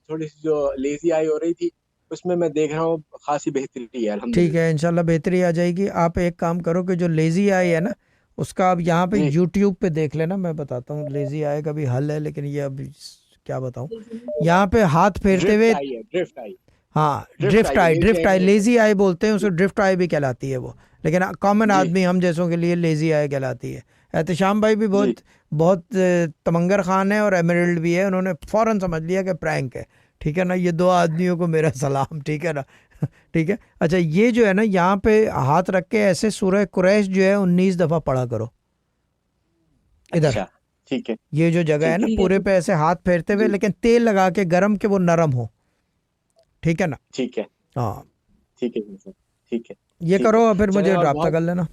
थोड़ी सी जो lazy I हो रही थी, उसमें मैं देख रहा हूँ खासी बेहतरी है ठीक अल्हम्दुलिल्लाह। है, इंशाल्लाह बेहतरी आ जाएगी। आप एक काम करो कि जो लेजी आई है ना, उसका आप यहाँ पे जी। यूट्यूब पे देख लेना, मैं बताता हूँ। लेजी आई का भी हल है, लेकिन ये अभी क्या बताऊँ। यहाँ पे हाथ फेरते ड्रिफ्ट हुए, आई है, ड्रिफ्ट आई। हाँ ड्रिफ्ट ड्रिफ्ट आई है, आई, लेजी ड्रिफ्ट आई आई, नहीं होता। लेजी आई बोलते हैं उसे, जी। ड्रिफ्ट आई भी कहलाती है वो। लेकिन कॉमन जी। आदमी हम जैसों के लिए लेजी आई कहलाती है। एहतशाम भाई भी जी। बहुत बहुत तमंगर खान है और एमरल्ड भी है, उन्होंने फौरन समझ लिया कि प्रैंक है। ठीक है ना, ये दो आदमियों को मेरा सलाम, ठीक है ना। ठीक है। अच्छा, ये जो है ना, यहाँ पे हाथ रख के ऐसे सूरह कुरैश जो है 19 दफा पढ़ा करो। इधर, अच्छा। ठीक है। ये जो जगह है ठीक ना, है। पूरे पे ऐसे हाथ फेरते हुए, जी। लेकिन तेल लगा के गरम, के वो नरम हो। ठीक है ना। ठीक है। हाँ, ठीक है सर। ठीक है। ये ठीक करो है। और फिर चले, मुझे और रब्ता बहुत कर लेना।